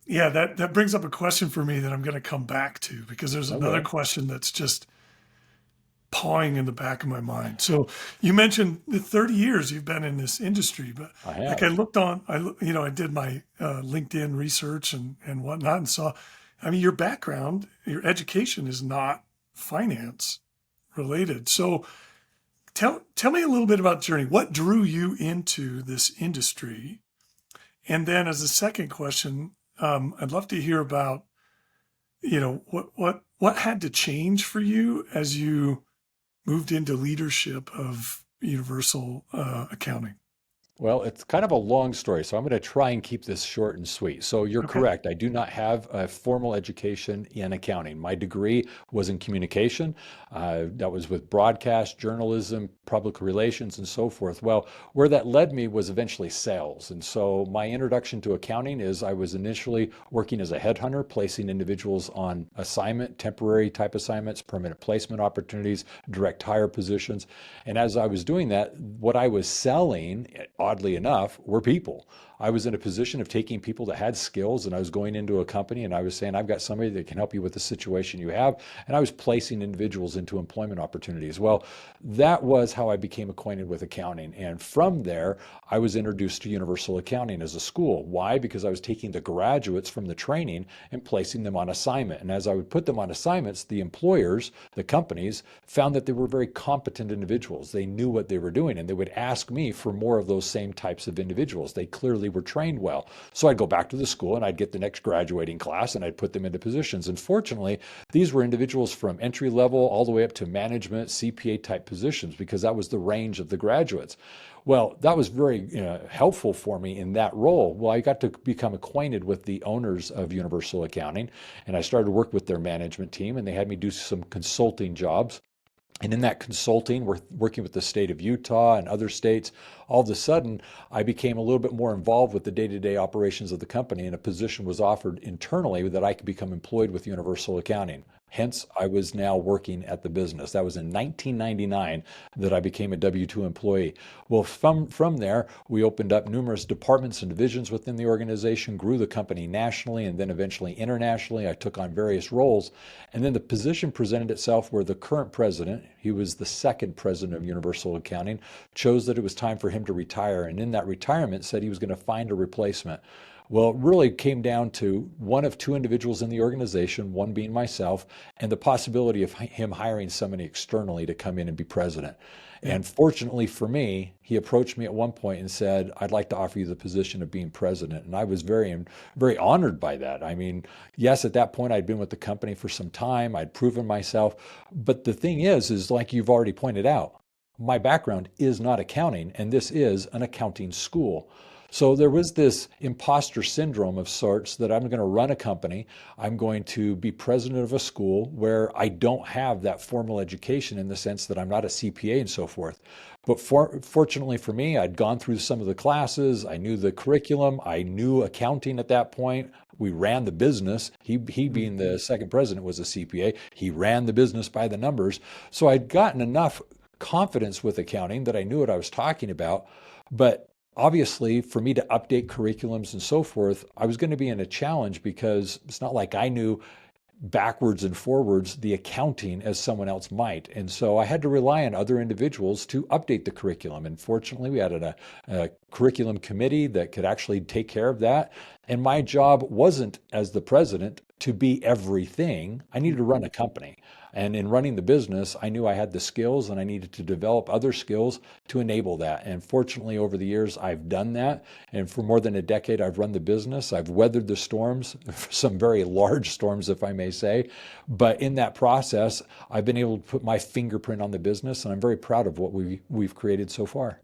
That brings up a question for me that I'm going to come back to, because there's another Okay. question that's just pawing in the back of my mind. So you mentioned the 30 years you've been in this industry, but I like I have. looked on, I did my LinkedIn research and whatnot, and saw, I mean, your background, your education is not finance related. So tell me a little bit about the journey. What drew you into this industry? And then as a second question, I'd love to hear about, what had to change for you as you moved into leadership of Universal Accounting. Well, it's kind of a long story, so I'm going to try and keep this short and sweet. So you're Okay. correct. I do not have a formal education in accounting. My degree was in communication. That was with broadcast, journalism, public relations, and so forth. Well, where that led me was eventually sales. And so my introduction to accounting is I was initially working as a headhunter, placing individuals on assignment, temporary type assignments, permanent placement opportunities, direct hire positions. And as I was doing that, what I was selling, oddly enough, were people. I was in a position of taking people that had skills, and I was going into a company and I was saying, I've got somebody that can help you with the situation you have. And I was placing individuals into employment opportunities. Well, that was how I became acquainted with accounting. And from there, I was introduced to Universal Accounting as a school. Why? Because I was taking the graduates from the training and placing them on assignment. And as I would put them on assignments, the employers, the companies, found that they were very competent individuals. They knew what they were doing, and they would ask me for more of those same types of individuals. They clearly were trained well. So I'd go back to the school and I'd get the next graduating class and I'd put them into positions. And fortunately, these were individuals from entry level all the way up to management, CPA type positions, because that was the range of the graduates. Well, that was very helpful for me in that role. Well, I got to become acquainted with the owners of Universal Accounting, and I started to work with their management team, and they had me do some consulting jobs. And in that consulting, we're working with the state of Utah and other states. All of a sudden, I became a little bit more involved with the day-to-day operations of the company, and a position was offered internally that I could become employed with Universal Accounting. Hence, I was now working at the business. That was in 1999 that I became a W-2 employee. Well, from there, we opened up numerous departments and divisions within the organization, grew the company nationally and then eventually internationally. I took on various roles. And then the position presented itself where the current president, he was the second president of Universal Accounting, chose that it was time for him to retire. And in that retirement, said he was going to find a replacement. Well, it really came down to one of two individuals in the organization, one being myself, and the possibility of him hiring somebody externally to come in and be president. Yeah. And fortunately for me, he approached me at one point and said, I'd like to offer you the position of being president. And I was very honored by that. I mean, yes, at that point, I'd been with the company for some time. I'd proven myself. But the thing is like you've already pointed out, my background is not accounting, and this is an accounting school. So there was this imposter syndrome of sorts that I'm going to run a company. I'm going to be president of a school where I don't have that formal education in the sense that I'm not a CPA and so forth. But fortunately for me, I'd gone through some of the classes. I knew the curriculum. I knew accounting at that point. We ran the business. He being the second president was a CPA. He ran the business by the numbers. So I'd gotten enough confidence with accounting that I knew what I was talking about. But obviously, for me to update curriculums and so forth, I was going to be in a challenge because it's not like I knew backwards and forwards the accounting as someone else might. And so I had to rely on other individuals to update the curriculum. And fortunately, we had a curriculum committee that could actually take care of that. And my job wasn't, as the president, to be everything. I needed to run a company. And in running the business, I knew I had the skills and I needed to develop other skills to enable that. And fortunately, over the years, I've done that. And for more than a decade, I've run the business. I've weathered the storms, some very large storms, if I may say. But in that process, I've been able to put my fingerprint on the business, and I'm very proud of what we've created so far.